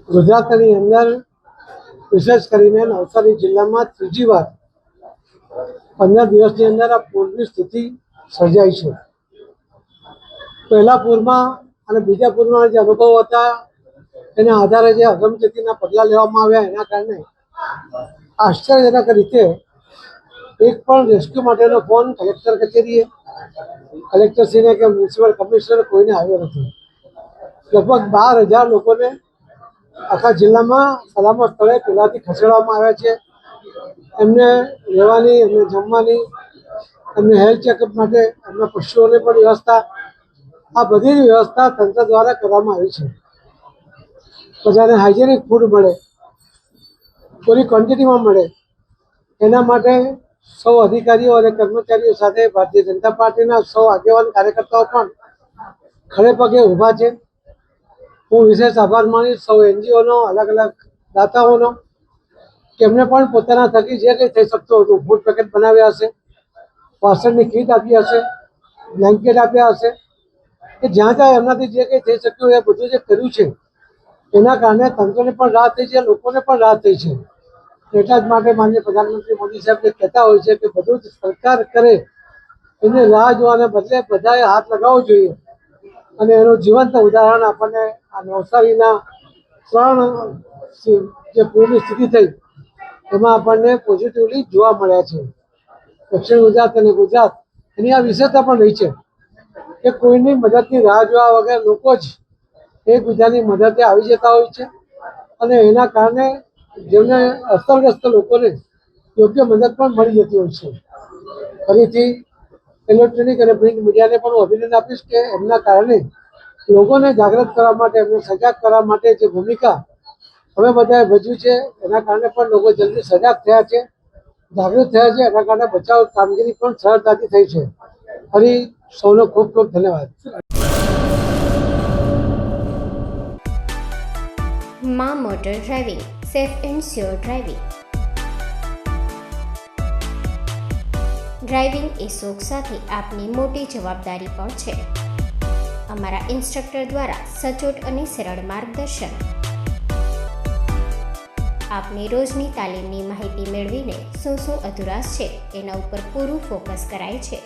ગુજરાતની અંદર વિશેષ કરીને નવસારી જિલ્લામાં ત્રીજી વાર 15 દિવસની અંદર આ પૂરની સ્થિતિ સર્જાઈ છે. પહેલા પૂરમાં અને બીજા પૂરમાં જે અનુભવો હતા એના આધારે જે અગમચેતીના પગલાં લેવામાં આવ્યા એના કારણે આશ્ચર્યજનક રીતે એક પણ રેસ્ક્યુ માટેનો ફોન કલેક્ટર કચેરીએ, કલેક્ટરશ્રીને કે મ્યુનિસિપલ કમિશનર કોઈને આવ્યો નથી. લગભગ 12,000 લોકોને આખા જિલ્લામાં સલામત સ્થળે પહેલાંથી ખસેડવામાં આવ્યા છે. એમને રહેવાની, એમને જમવાની, એમને હેલ્થ ચેકઅપ માટે, એમના પશુઓની પણ વ્યવસ્થા, આ બધી જ વ્યવસ્થા તંત્ર દ્વારા કરવામાં આવી છે. બધાને હાઇજેનિક ફૂડ મળે, પૂરી ક્વોન્ટિટીમાં મળે, એના માટે સૌ અધિકારીઓ અને કર્મચારીઓ સાથે ભારતીય જનતા પાર્ટીના સૌ આગેવાન કાર્યકર્તાઓ પણ ખડે પગે ઊભા છે. હું વિશેષ આભાર માનીશ સૌ NGOનો, અલગ અલગ દાતાઓનો, કે એમને પણ પોતાના થકી જે કંઈ થઈ શકતું હતું, ફૂડ પેકેટ બનાવ્યા હશે, વાસણની કીટ આપી હશે, બ્લેન્કેટ આપ્યા હશે, કે જ્યાં જ્યાં એમનાથી જે કંઈ થઈ શક્યું એ બધું જે કર્યું છે એના કારણે તંત્રને પણ રાહત થઈ છે, લોકોને પણ રાહત થઈ છે. એટલા જ માટે માનનીય પ્રધાનમંત્રી મોદી સાહેબ જે કહેતા હોય છે કે બધું જ સરકાર કરે એને રાહ જોવાને બદલે બધાએ હાથ લગાવવો જોઈએ. અને એનું જીવંત ઉદાહરણ આપણને આ નવસારીના 3 જે પૂરની સ્થિતિ થઈ એમાં આપણને પોઝિટિવલી જોવા મળ્યા છે. દક્ષિણ ગુજરાત અને ગુજરાત એની આ વિશેષતા પણ રહી છે કે કોઈની મદદની રાહ જોવા વગર લોકો જ એકબીજાની મદદે આવી જતા હોય છે. અને એના કારણે જેમને અસરગ્રસ્ત લોકોને યોગ્ય મદદ પણ મળી જતી હોય છે. ફરીથી ઇલેક્ટ્રોનિક અને પ્રિન્ટ મીડિયાને પણ હું અભિનંદન આપીશ કે એમના કારણે લોકોને જાગૃત કરવા માટે, એમને સજાગ કરવા માટે જે ભૂમિકા હવે બધાએ ભજવી છે એના કારણે પણ લોકો જલ્દી સજાગ થયા છે, જાગૃત થયા છે. એના કારણે બચાવ કામગીરી પણ સરળતાથી થઈ છે. ફરી સૌનો ખૂબ ખૂબ ધન્યવાદ. માં motor driving, safe and sure driving. Driving એ શોખ સાથે આપની મોટી જવાબદારી પણ છે. અમારા ઇન્સ્ટ્રક્ટર દ્વારા સચોટ અને સરળ માર્ગદર્શન. આપની રોજની તાલીમની માહિતી મેળવીને શું અધુરાશ છે એના ઉપર પૂરું ફોકસ કરાય છે.